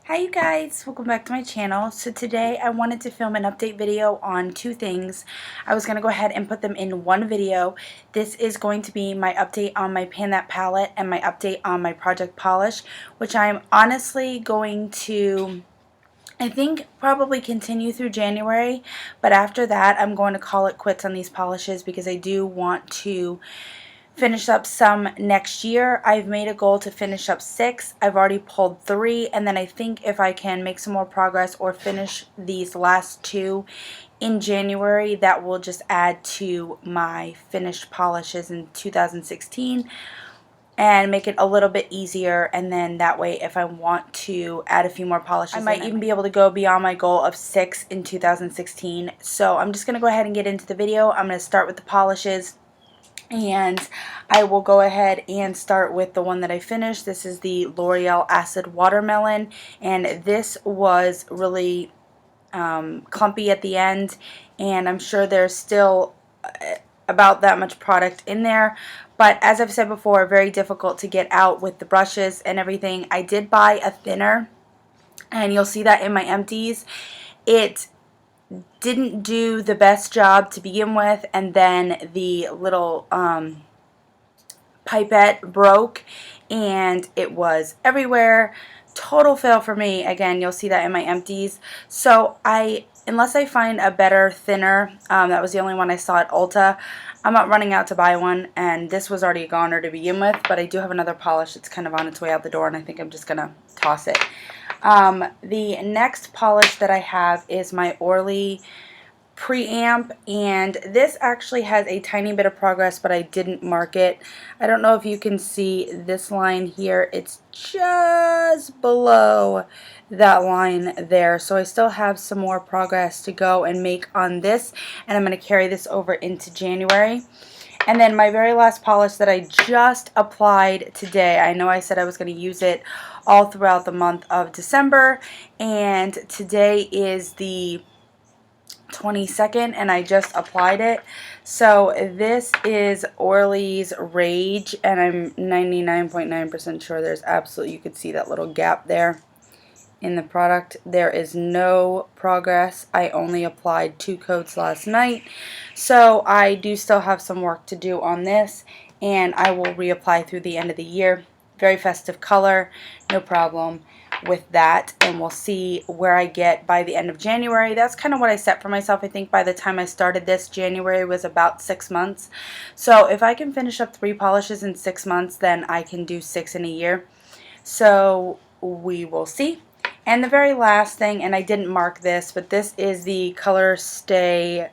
Hi you guys, welcome back to my channel. So today I wanted to film an update video on two things. I was going to go ahead and put them in one video. This is going to be my update on my Pan That palette and my update on my Project Polish, which I'm honestly going to, I think, probably continue through January, but after that I'm going to call it quits on these polishes because I do want to finish up some next year. I've made a goal to finish up 6. I've already pulled 3, and then I think if I can make some more progress or finish these last 2 in January, that will just add to my finished polishes in 2016 and make it a little bit easier. And then that way, if I want to add a few more polishes, I might even be able to go beyond my goal of 6 in 2016. So I'm just going to go ahead and get into the video. I'm going to start with the polishes, and I will go ahead and start with the one that I finished. This is the L'Oreal Acid Watermelon, and this was really clumpy at the end, and I'm sure there's still about that much product in there, but as I've said before, very difficult to get out with the brushes and everything. I did buy a thinner, and you'll see that in my empties. It didn't do the best job to begin with, and then the little pipette broke and it was everywhere. Total fail for me. Again, you'll see that in my empties. So unless I find a better thinner, that was the only one I saw at Ulta, I'm not running out to buy one, and this was already a goner to begin with, but I do have another polish that's kind of on its way out the door, and I think I'm just going to toss it. The next polish that I have is my Orly Preamp, and this actually has a tiny bit of progress, but I didn't mark it. I don't know if you can see this line here. It's just below that line there, so I still have some more progress to go and make on this, and I'm going to carry this over into January. And then my very last polish that I just applied today, I know I said I was going to use it all throughout the month of December, and today is the 22nd, and I just applied it. So this is Orly's Rage, and I'm 99.9% sure there's absolutely, you could see that little gap there in the product. There is no progress. I only applied 2 coats last night, so I do still have some work to do on this, and I will reapply through the end of the year. Very festive color, no problem with that, and we'll see where I get by the end of January. That's kind of what I set for myself. I think by the time I started this, January was about 6 months. So if I can finish up 3 polishes in 6 months, then I can do 6 in a year. So we will see. And the very last thing, and I didn't mark this, but this is the Color Stay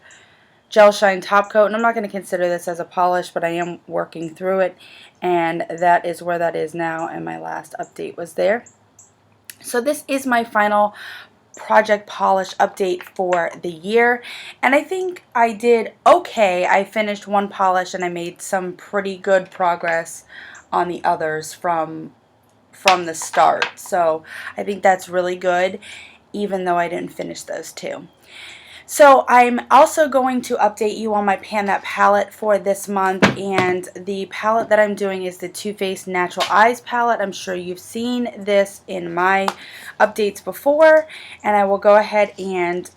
Gel Shine Top Coat, and I'm not going to consider this as a polish, but I am working through it, and that is where that is now, and my last update was there. So this is my final project polish update for the year, and I think I did okay. I finished 1 polish and I made some pretty good progress on the others from the start, so I think that's really good, even though I didn't finish those 2. So I'm also going to update you on my Pan That palette for this month, and the palette that I'm doing is the Too Faced Natural Eyes palette. I'm sure you've seen this in my updates before, and I will go ahead and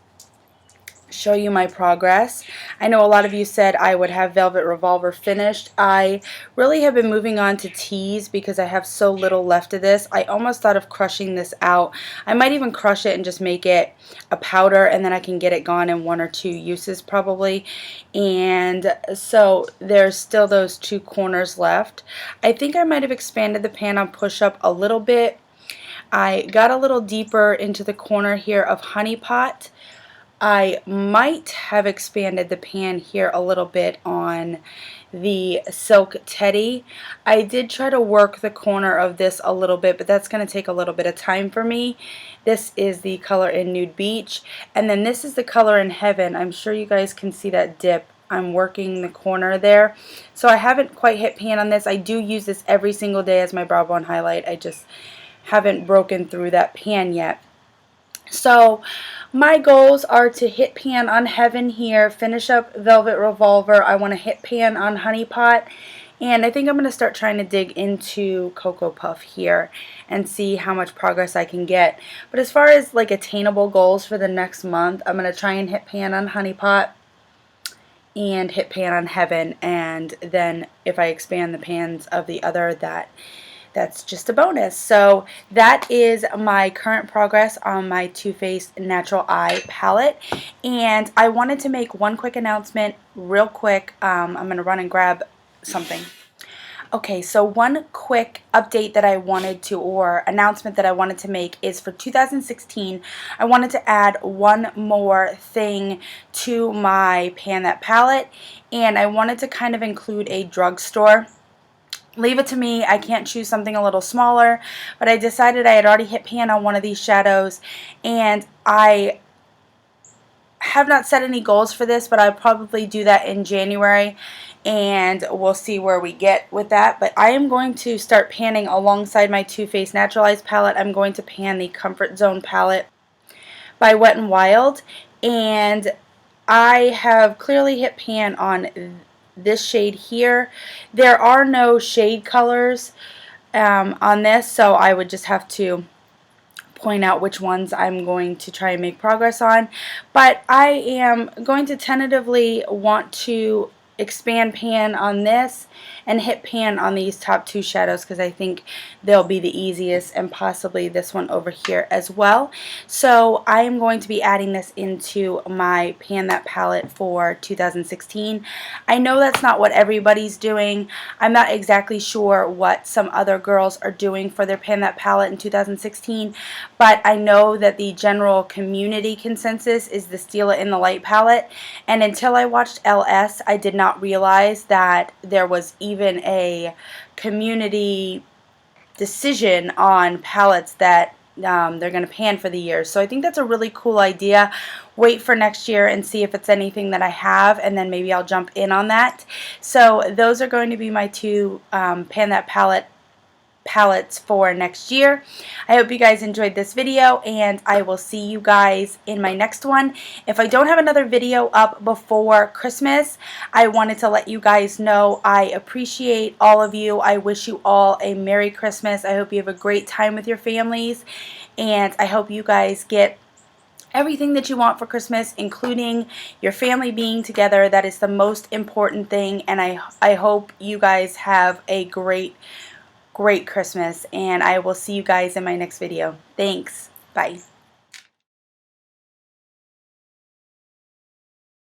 show you my progress. I know a lot of you said I would have Velvet Revolver finished. I really have been moving on to teas because I have so little left of this. I almost thought of crushing this out. I might even crush it and just make it a powder, and then I can get it gone in 1 or 2 uses probably. And so there's still those 2 corners left. I think I might have expanded the pan on push up a little bit. I got a little deeper into the corner here of Honey Pot. I might have expanded the pan here a little bit on the Silk Teddy. I did try to work the corner of this a little bit, but that's going to take a little bit of time for me. This is the color in Nude Beach, and then this is the color in Heaven. I'm sure you guys can see that dip. I'm working the corner there. So I haven't quite hit pan on this. I do use this every single day as my brow bone highlight. I just haven't broken through that pan yet. So my goals are to hit pan on Heaven here, finish up Velvet Revolver. I want to hit pan on Honey Pot, And I think I'm going to start trying to dig into Cocoa Puff here and see how much progress I can get. But as far as like attainable goals for the next month, I'm going to try and hit pan on Honey Pot and hit pan on Heaven, and then if I expand the pans of the other, that's just a bonus. So that is my current progress on my Too Faced Natural Eye palette. And I wanted to make one quick announcement real quick. I'm going to run and grab something. Okay, so one quick update that I wanted to, or announcement that I wanted to make is for 2016, I wanted to add one more thing to my Pan That palette, and I wanted to kind of include a drugstore. Leave it to me. I can't choose something a little smaller, but I decided I had already hit pan on one of these shadows, and I have not set any goals for this, but I'll probably do that in January, and we'll see where we get with that. But I am going to start panning alongside my Too Faced Naturalized palette. I'm going to pan the Comfort Zone palette by Wet n Wild, and I have clearly hit pan on this shade here. There are no shade colors on this, so I would just have to point out which ones I'm going to try and make progress on. But I am going to tentatively want to expand pan on this and hit pan on these top two shadows because I think they'll be the easiest, and possibly this one over here as well. So I am going to be adding this into my Pan That palette for 2016. I know that's not what everybody's doing. I'm not exactly sure what some other girls are doing for their Pan That palette in 2016, but I know that the general community consensus is the Steal It in the Light palette, and until I watched LS, I did not realize that there was even a community decision on palettes that they're going to pan for the year. So I think that's a really cool idea. Wait for next year and see if it's anything that I have, and then maybe I'll jump in on that. So those are going to be my two Pan That palettes for next year. I hope you guys enjoyed this video, and I will see you guys in my next one. If I don't have another video up before Christmas, I wanted to let you guys know I appreciate all of you. I wish you all a Merry Christmas. I hope you have a great time with your families, and I hope you guys get everything that you want for Christmas, including your family being together. That is the most important thing, and I hope you guys have a great Christmas, and I will see you guys in my next video. Thanks. Bye.